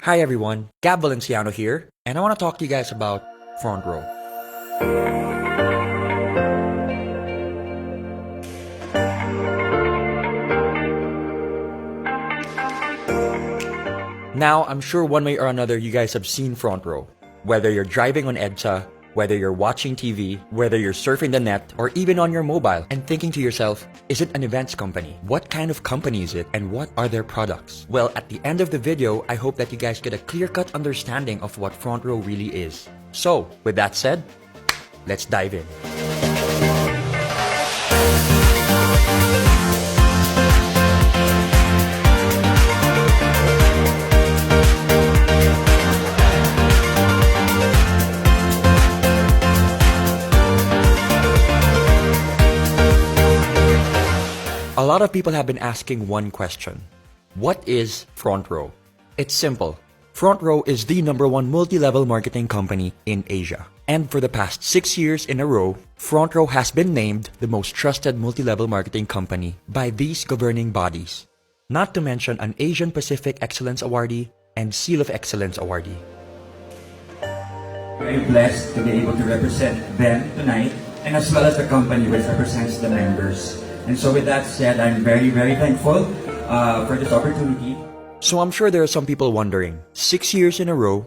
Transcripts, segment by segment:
Hi everyone, Gab Valenciano here, and I want to talk to you guys about Front Row. Now, I'm sure one way or another you guys have seen Front Row. Whether you're driving on EDSA, whether you're watching TV, whether you're surfing the net, or even on your mobile and thinking to yourself, is it an events company? What kind of company is it and what are their products? Well, at the end of the video, I hope that you guys get a clear-cut understanding of what Front Row really is. So, with that said, let's dive in. A lot of people have been asking one question. What is Front Row? It's simple. Front Row is the #1 multi-level marketing company in Asia. And for the past 6 years in a row, Front Row has been named the most trusted multi-level marketing company by these governing bodies. Not to mention an Asian Pacific Excellence Awardee and Seal of Excellence Awardee. Very blessed to be able to represent them tonight, and as well as the company which represents the members. And so with that said, I'm very, very thankful for this opportunity. So I'm sure there are some people wondering, 6 years in a row,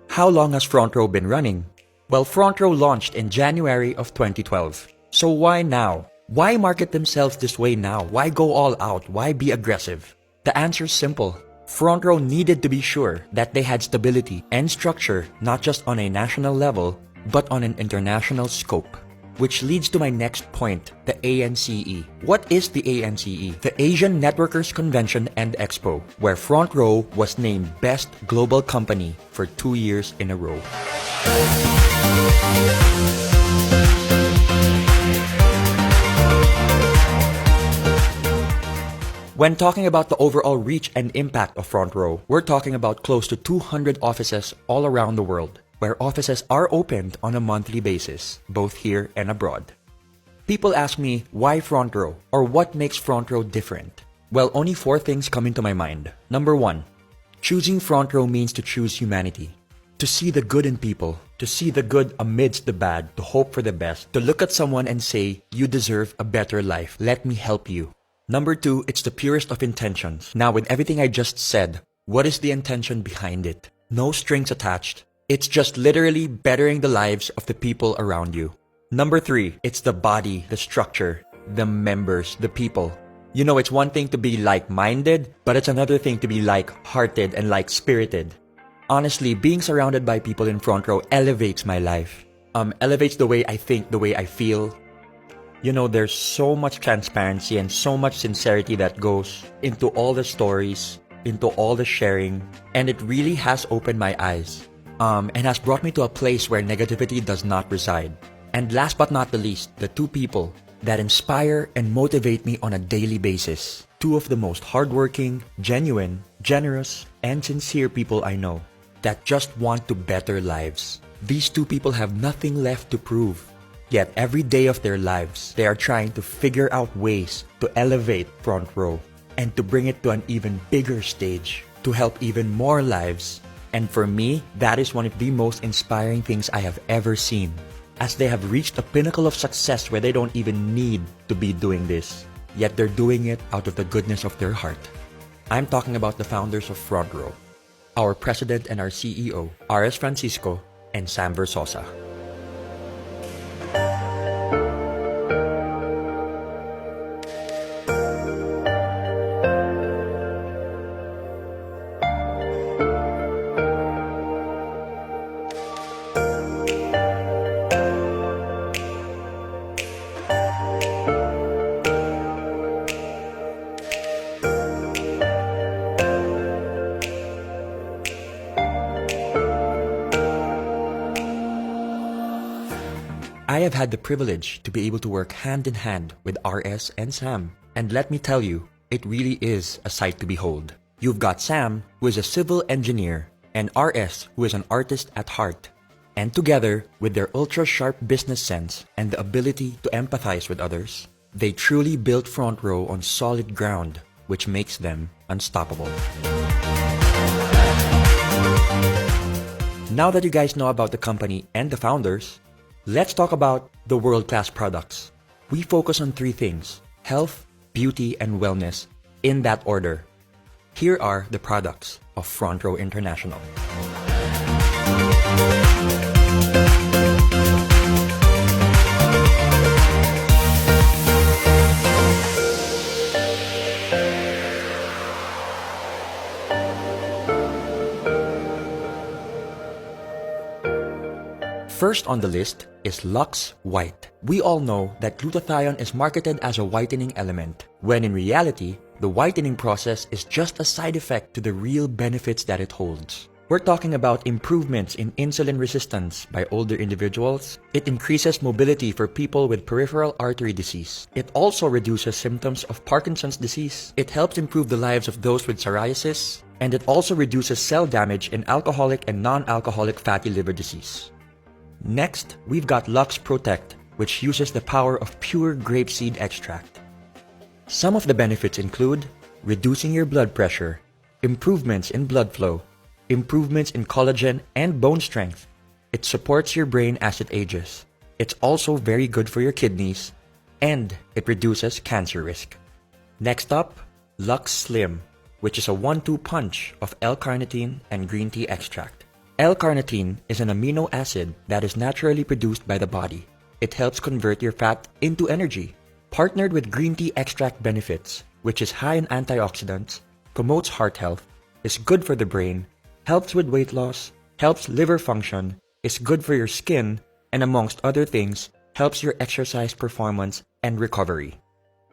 how long has Front Row been running? Well, Front Row launched in January of 2012. So why now? Why market themselves this way now? Why go all out? Why be aggressive? The answer is simple. Front Row needed to be sure that they had stability and structure not just on a national level, but on an international scope. Which leads to my next point, the ANCE. What is the ANCE? The Asian Networkers Convention and Expo, where Front Row was named Best Global Company for 2 years in a row. When talking about the overall reach and impact of Front Row, we're talking about close to 200 offices all around the world, where offices are opened on a monthly basis, both here and abroad. People ask me, why Front Row? Or what makes Front Row different? Well, only 4 things come into my mind. Number 1, choosing Front Row means to choose humanity. To see the good in people, to see the good amidst the bad, to hope for the best, to look at someone and say, you deserve a better life, let me help you. Number 2, it's the purest of intentions. Now, with everything I just said, what is the intention behind it? No strings attached. It's just literally bettering the lives of the people around you. Number 3, it's the body, the structure, the members, the people. You know, it's one thing to be like-minded, but it's another thing to be like-hearted and like-spirited. Honestly, being surrounded by people in Front Row elevates my life. Elevates the way I think, the way I feel. You know, there's so much transparency and so much sincerity that goes into all the stories, into all the sharing, and it really has opened my eyes. And has brought me to a place where negativity does not reside. And last but not the least, the 2 people that inspire and motivate me on a daily basis. 2 of the most hardworking, genuine, generous, and sincere people I know that just want to better lives. These 2 people have nothing left to prove. Yet every day of their lives, they are trying to figure out ways to elevate Front Row and to bring it to an even bigger stage, to help even more lives. And for me, that is one of the most inspiring things I have ever seen, as they have reached a pinnacle of success where they don't even need to be doing this, yet they're doing it out of the goodness of their heart. I'm talking about the founders of Front Row, our president and our CEO, ARE Francisco and Sam Versosa. I have had the privilege to be able to work hand in hand with RS and Sam. And let me tell you, it really is a sight to behold. You've got Sam, who is a civil engineer, and RS, who is an artist at heart. And together, with their ultra-sharp business sense and the ability to empathize with others, they truly built Front Row on solid ground, which makes them unstoppable. Now that you guys know about the company and the founders, let's talk about the world-class products. We focus on three things: health, beauty, and wellness, in that order. Here are the products of Front Row International. First on the list is Lux White. We all know that glutathione is marketed as a whitening element, when in reality, the whitening process is just a side effect to the real benefits that it holds. We're talking about improvements in insulin resistance by older individuals. It increases mobility for people with peripheral artery disease. It also reduces symptoms of Parkinson's disease. It helps improve the lives of those with psoriasis. And it also reduces cell damage in alcoholic and non-alcoholic fatty liver disease. Next, we've got Lux Protect, which uses the power of pure grapeseed extract. Some of the benefits include reducing your blood pressure, improvements in blood flow, improvements in collagen and bone strength. It supports your brain as it ages. It's also very good for your kidneys, and it reduces cancer risk. Next up, Lux Slim, which is a 1-2 punch of L-carnitine and green tea extract. L-carnitine is an amino acid that is naturally produced by the body. It helps convert your fat into energy. Partnered with green tea extract benefits, which is high in antioxidants, promotes heart health, is good for the brain, helps with weight loss, helps liver function, is good for your skin, and amongst other things, helps your exercise performance and recovery.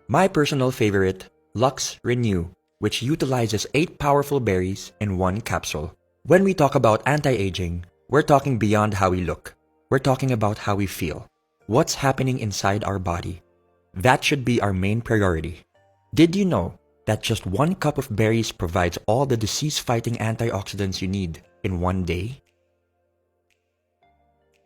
My personal favorite, Lux Renew, which utilizes 8 powerful berries in 1 capsule. When we talk about anti-aging, we're talking beyond how we look. We're talking about how we feel. What's happening inside our body? That should be our main priority. Did you know that just 1 cup of berries provides all the disease-fighting antioxidants you need in 1 day?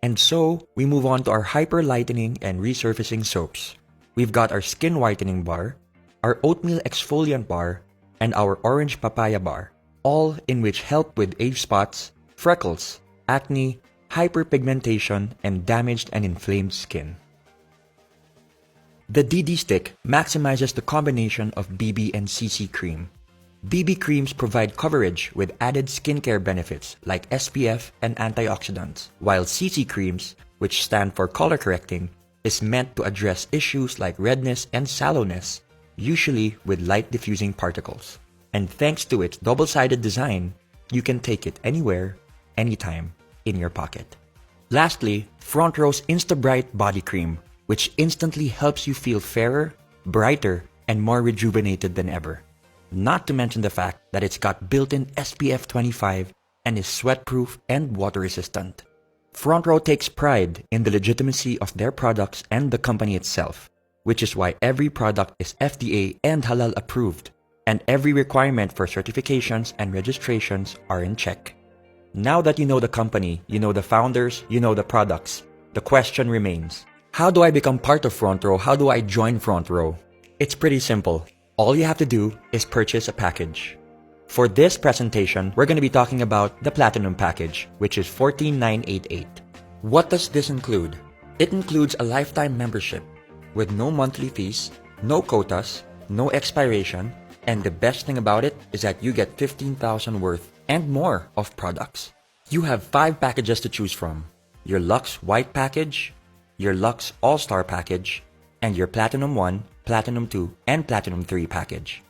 And so, we move on to our hyper-lightening and resurfacing soaps. We've got our skin whitening bar, our oatmeal exfoliant bar, and our orange papaya bar, all in which help with age spots, freckles, acne, hyperpigmentation, and damaged and inflamed skin. The DD Stick maximizes the combination of BB and CC cream. BB creams provide coverage with added skincare benefits like SPF and antioxidants, while CC creams, which stand for color correcting, is meant to address issues like redness and sallowness, usually with light diffusing particles. And thanks to its double-sided design, you can take it anywhere, anytime, in your pocket. Lastly, Front Row's Insta Bright Body Cream, which instantly helps you feel fairer, brighter, and more rejuvenated than ever. Not to mention the fact that it's got built-in SPF 25 and is sweat-proof and water-resistant. Front Row takes pride in the legitimacy of their products and the company itself, which is why every product is FDA and Halal approved, and every requirement for certifications and registrations are in check. Now that you know the company, you know the founders, you know the products, the question remains, how do I become part of Front Row? How do I join Front Row? It's pretty simple. All you have to do is purchase a package. For this presentation, we're going to be talking about the Platinum package, which is $14,988. What does this include? It includes a lifetime membership with no monthly fees, no quotas, no expiration, and the best thing about it is that you get 15,000 worth and more of products. You have 5 packages to choose from: your Lux White package, your Lux All-Star package, and your Platinum 1, Platinum 2, and Platinum 3 package.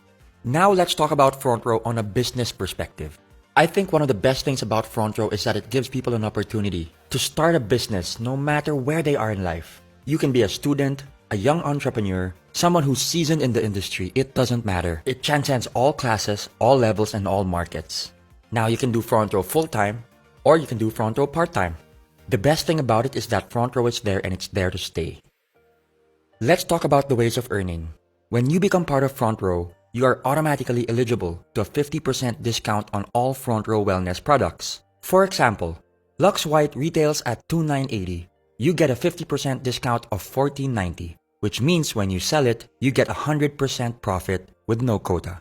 Now let's talk about Front Row on a business perspective. I think one of the best things about Front Row is that it gives people an opportunity to start a business no matter where they are in life. You can be a student, a young entrepreneur, someone who's seasoned in the industry. It doesn't matter. It transcends all classes, all levels, and all markets. Now you can do Front Row full-time, or you can do Front Row part-time. The best thing about it is that Front Row is there and it's there to stay. Let's talk about the ways of earning. When you become part of Front Row, you are automatically eligible to a 50% discount on all Front Row wellness products. For example, Lux White retails at $2,980. You get a 50% discount of $14.90, which means when you sell it, you get 100% profit with no quota.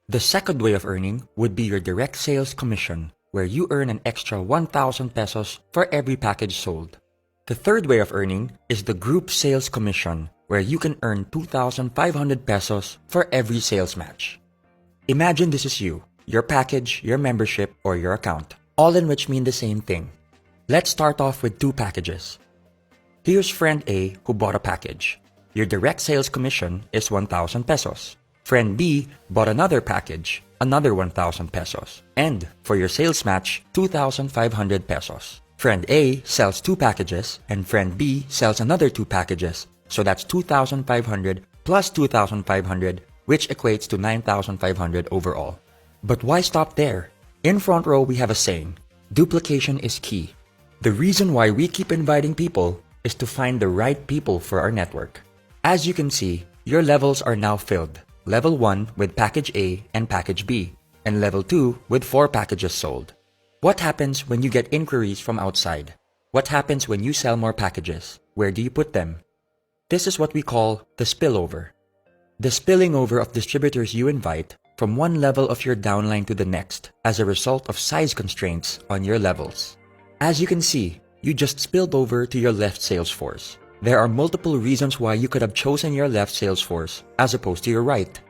The second way of earning would be your direct sales commission, where you earn an extra 1,000 pesos for every package sold. The third way of earning is the group sales commission, where you can earn 2,500 pesos for every sales match. Imagine this is you, your package, your membership, or your account, all in which mean the same thing. Let's start off with two packages. Here's friend A who bought a package. Your direct sales commission is 1,000 pesos. Friend B bought another package, another 1,000 pesos. And for your sales match, 2,500 pesos. Friend A sells two packages and friend B sells another two packages. So that's 2,500 plus 2,500, which equates to 9,500 overall. But why stop there? In Front Row, we have a saying, duplication is key. The reason why we keep inviting people is to find the right people for our network. As you can see, your levels are now filled. Level 1 with package A and package B, and level 2 with 4 packages sold. What happens when you get inquiries from outside? What happens when you sell more packages? Where do you put them? This is what we call the spillover. The spilling over of distributors you invite from one level of your downline to the next as a result of size constraints on your levels. As you can see, you just spilled over to your left sales force. There are multiple reasons why you could have chosen your left sales force as opposed to your right.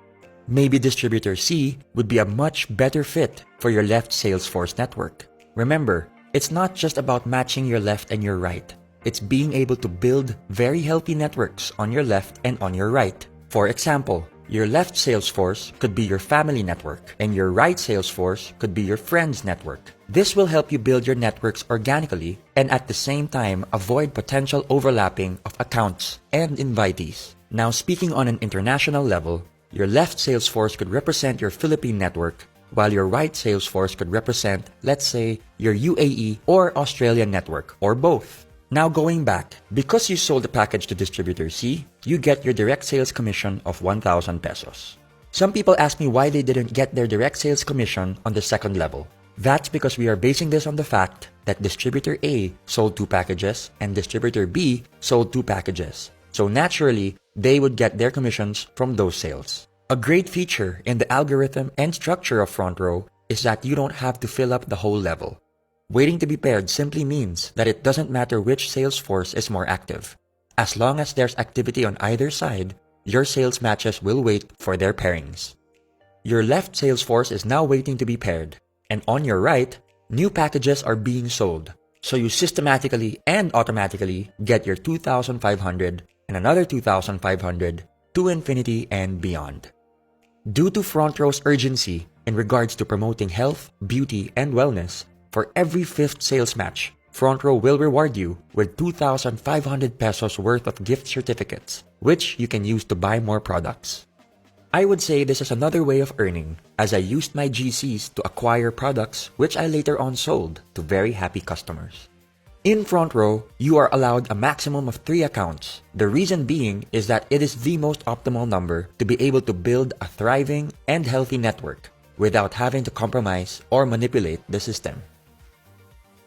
Maybe distributor C would be a much better fit for your left sales force network. Remember, it's not just about matching your left and your right. It's being able to build very healthy networks on your left and on your right. For example, your left sales force could be your family network, and your right sales force could be your friends network. This will help you build your networks organically and at the same time avoid potential overlapping of accounts and invitees. Now, speaking on an international level, your left sales force could represent your Philippine network, while your right sales force could represent, let's say, your UAE or Australian network, or both. Now going back, because you sold the package to distributor C, you get your direct sales commission of 1,000 pesos. Some people ask me why they didn't get their direct sales commission on the second level. That's because we are basing this on the fact that distributor A sold 2 packages and distributor B sold 2 packages. So naturally, they would get their commissions from those sales. A great feature in the algorithm and structure of Front Row is that you don't have to fill up the whole level. Waiting to be paired simply means that it doesn't matter which sales force is more active. As long as there's activity on either side, your sales matches will wait for their pairings. Your left sales force is now waiting to be paired, and on your right, new packages are being sold. So you systematically and automatically get your 2,500 and another 2,500 to infinity and beyond. Due to Front Row's urgency in regards to promoting health, beauty, and wellness, for every 5th sales match, Front Row will reward you with 2,500 pesos worth of gift certificates, which you can use to buy more products. I would say this is another way of earning, as I used my GCs to acquire products which I later on sold to very happy customers. In Front Row, you are allowed a maximum of 3 accounts. The reason being is that it is the most optimal number to be able to build a thriving and healthy network without having to compromise or manipulate the system.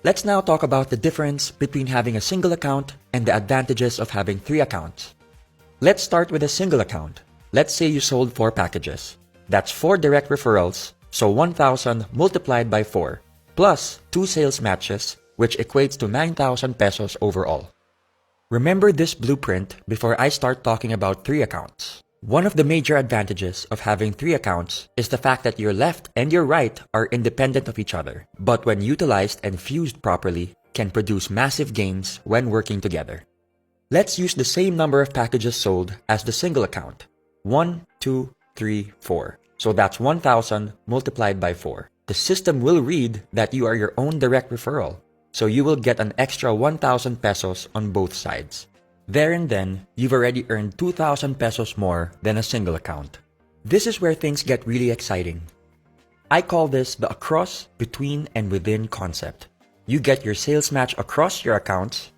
Let's now talk about the difference between having a single account and the advantages of having 3 accounts. Let's start with a single account. Let's say you sold 4 packages. That's 4 direct referrals, so 1,000 multiplied by 4, plus 2 sales matches, which equates to 9,000 pesos overall. Remember this blueprint before I start talking about 3 accounts. One of the major advantages of having 3 accounts is the fact that your left and your right are independent of each other, but when utilized and fused properly, can produce massive gains when working together. Let's use the same number of packages sold as the single account. 1, 2, 3, 4. So that's 1,000 multiplied by 4. The system will read that you are your own direct referral, so you will get an extra 1,000 pesos on both sides. There and then, you've already earned 2,000 pesos more than a single account. This is where things get really exciting. I call this the across, between, and within concept. You get your sales match across your accounts,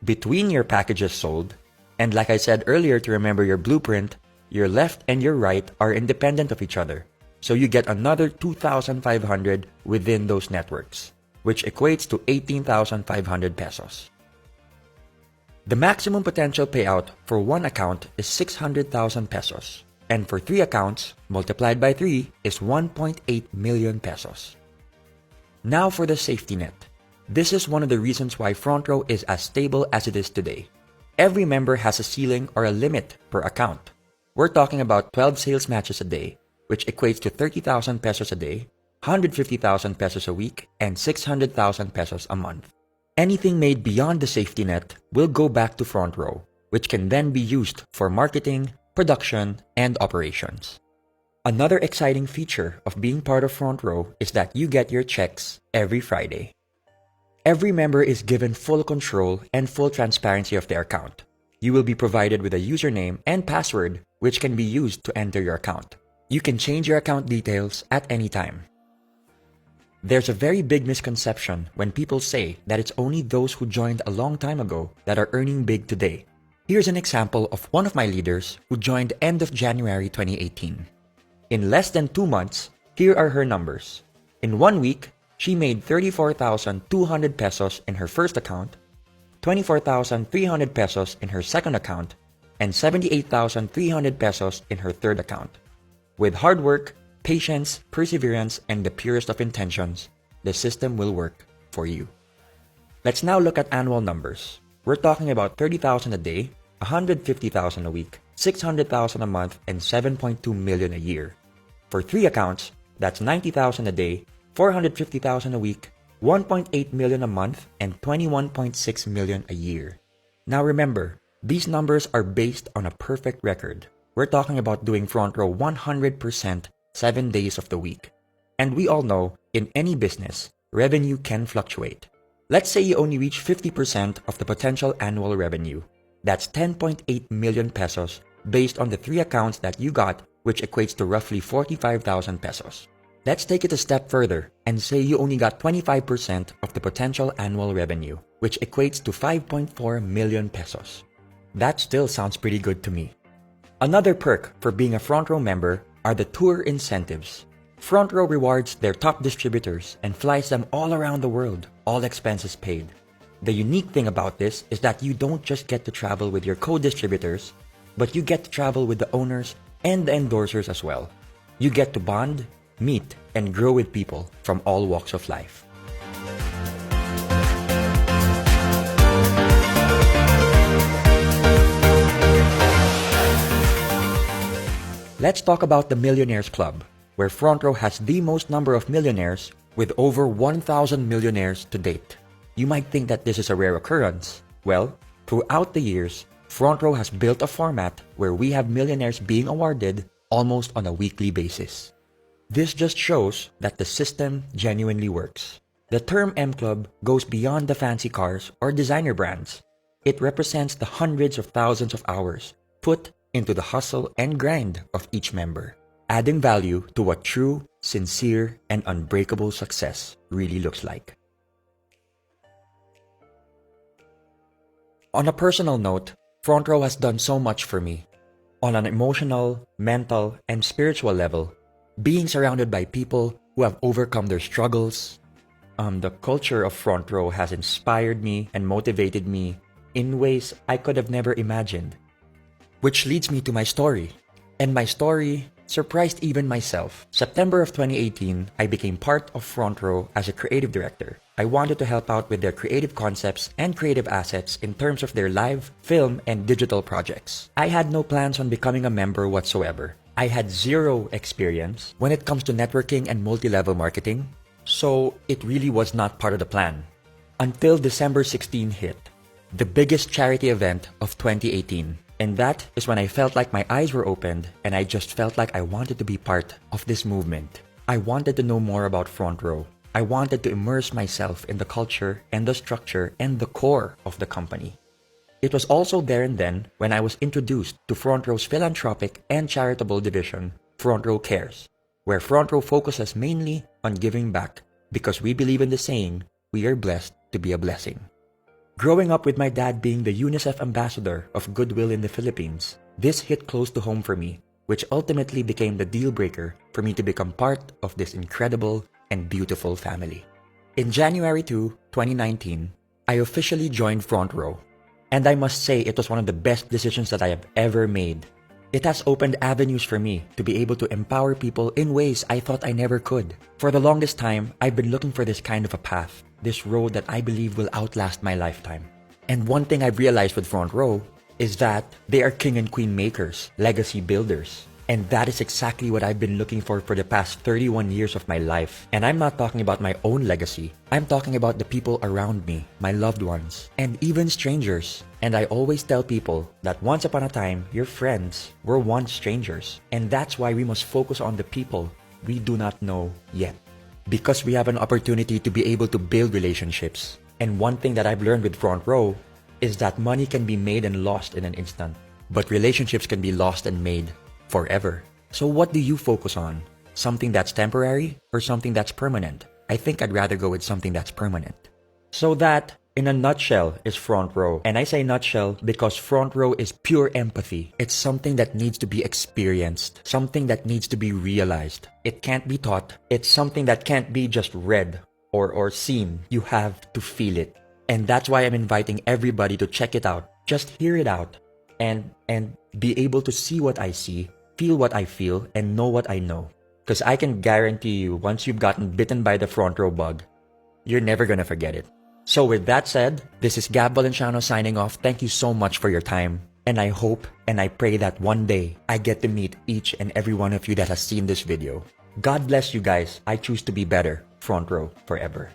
between your packages sold, and like I said earlier to remember your blueprint, your left and your right are independent of each other. So you get another 2,500 within those networks, which equates to 18,500 pesos. The maximum potential payout for one account is 600,000 pesos, and for 3 accounts, multiplied by 3 is 1.8 million pesos. Now for the safety net. This is one of the reasons why Front Row is as stable as it is today. Every member has a ceiling or a limit per account. We're talking about 12 sales matches a day, which equates to 30,000 pesos a day, 150,000 pesos a week, and 600,000 pesos a month. Anything made beyond the safety net will go back to Front Row, which can then be used for marketing, production, and operations. Another exciting feature of being part of Front Row is that you get your checks every Friday. Every member is given full control and full transparency of their account. You will be provided with a username and password which can be used to enter your account. You can change your account details at any time. There's a very big misconception when people say that it's only those who joined a long time ago that are earning big today. Here's an example of one of my leaders who joined end of January 2018. In less than 2 months, here are her numbers. In 1 week, she made 34,200 pesos in her first account, 24,300 pesos in her second account, and 78,300 pesos in her third account. With hard work, patience, perseverance, and the purest of intentions, the system will work for you. Let's now look at annual numbers. We're talking about 30,000 a day, 150,000 a week, 600,000 a month, and 7.2 million a year. For 3 accounts, that's 90,000 a day, 450,000 a week, 1.8 million a month, and 21.6 million a year. Now remember, these numbers are based on a perfect record. We're talking about doing Front Row 100% 7 days of the week. And we all know, in any business, revenue can fluctuate. Let's say you only reach 50% of the potential annual revenue. That's 10.8 million pesos based on the 3 accounts that you got, which equates to roughly 45,000 pesos. Let's take it a step further and say you only got 25% of the potential annual revenue, which equates to 5.4 million pesos. That still sounds pretty good to me. Another perk for being a Front Row member are the tour incentives. Front Row rewards their top distributors and flies them all around the world, all expenses paid. The unique thing about this is that you don't just get to travel with your co-distributors, but you get to travel with the owners and the endorsers as well. You get to bond, meet, and grow with people from all walks of life. Let's talk about the Millionaires Club, where Front Row has the most number of millionaires with over 1,000 millionaires to date. You might think that this is a rare occurrence. Well, throughout the years, Front Row has built a format where we have millionaires being awarded almost on a weekly basis. This just shows that the system genuinely works. The term M Club goes beyond the fancy cars or designer brands. It represents the hundreds of thousands of hours put into the hustle and grind of each member, adding value to what true, sincere, and unbreakable success really looks like. On a personal note, Front Row has done so much for me. On an emotional, mental, and spiritual level, being surrounded by people who have overcome their struggles, the culture of Front Row has inspired me and motivated me in ways I could have never imagined. Which leads me to my story. And my story surprised even myself. September of 2018, I became part of Front Row as a creative director. I wanted to help out with their creative concepts and creative assets in terms of their live, film, and digital projects. I had no plans on becoming a member whatsoever. I had zero experience when it comes to networking and multi-level marketing, so it really was not part of the plan. Until December 16 hit, the biggest charity event of 2018. And that is when I felt like my eyes were opened and I just felt like I wanted to be part of this movement. I wanted to know more about Front Row. I wanted to immerse myself in the culture and the structure and the core of the company. It was also there and then when I was introduced to Front Row's philanthropic and charitable division, Front Row Cares, where Front Row focuses mainly on giving back because we believe in the saying, we are blessed to be a blessing. Growing up with my dad being the UNICEF ambassador of Goodwill in the Philippines, this hit close to home for me, which ultimately became the deal breaker for me to become part of this incredible and beautiful family. In January 2, 2019, I officially joined Front Row, and I must say it was one of the best decisions that I have ever made. It has opened avenues for me to be able to empower people in ways I thought I never could. For the longest time, I've been looking for this kind of a path, this road that I believe will outlast my lifetime. And one thing I've realized with Front Row is that they are king and queen makers, legacy builders. And that is exactly what I've been looking for the past 31 years of my life. And I'm not talking about my own legacy. I'm talking about the people around me, my loved ones, and even strangers. And I always tell people that once upon a time, your friends were once strangers. And that's why we must focus on the people we do not know yet. Because we have an opportunity to be able to build relationships. And one thing that I've learned with Front Row is that money can be made and lost in an instant. But relationships can be lost and made forever. So what do you focus on? Something that's temporary or something that's permanent? I think I'd rather go with something that's permanent. So that, in a nutshell, is Front Row. And I say nutshell because Front Row is pure empathy. It's something that needs to be experienced, something that needs to be realized. It can't be taught. It's something that can't be just read or seen. You have to feel it. And that's why I'm inviting everybody to check it out. Just hear it out and be able to see what I see, feel what I feel, and know what I know. Because I can guarantee you, once you've gotten bitten by the Front Row bug, you're never gonna forget it. So with that said, this is Gab Valenciano signing off. Thank you so much for your time. And I hope and I pray that one day I get to meet each and every one of you that has seen this video. God bless you guys. I choose to be better. Front Row forever.